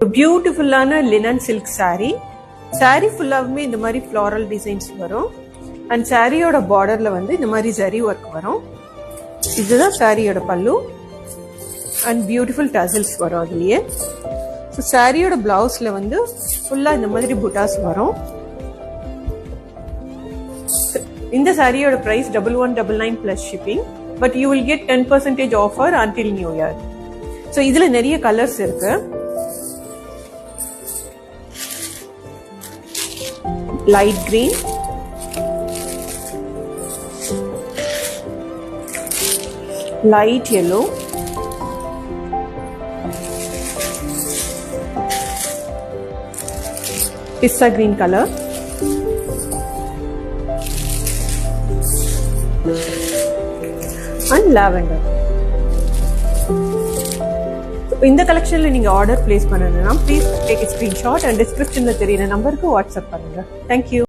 பியூட்டிஃபுல்லான linen silk saree. saree ஃபுல்லாவுமே இந்த மாதிரி ஃப்ளாரல் டிசைன்ஸ் வரும். அண்ட் சாரியோட பார்டர்ல வந்து இந்த மாதிரி ஜரி ஒர்க் வரும். இதுதான் சாரியோட பல்லு. அண்ட் பியூட்டிஃபுல் டசல்ஸ் வரும் அதுலயே. ஸோ சாரியோட பிளவுஸ்ல வந்து ஃபுல்லா இந்த மாதிரி புட்டாஸ் வரும். இந்த சாரியோட price 1199 plus shipping. But you will get 10% offer until New Year. So இதுல நிறைய கலர்ஸ் இருக்கு. Light green, light yellow, pista green color, and lavender. இந்த கலெக்ஷன்ல நீங்க ஆர்டர் பிளேஸ் பண்ணணும்னா please take a screenshot and descriptionல தெரியுற நம்பருக்கு வாட்ஸ்அப் பண்ணுங்க. Thank you.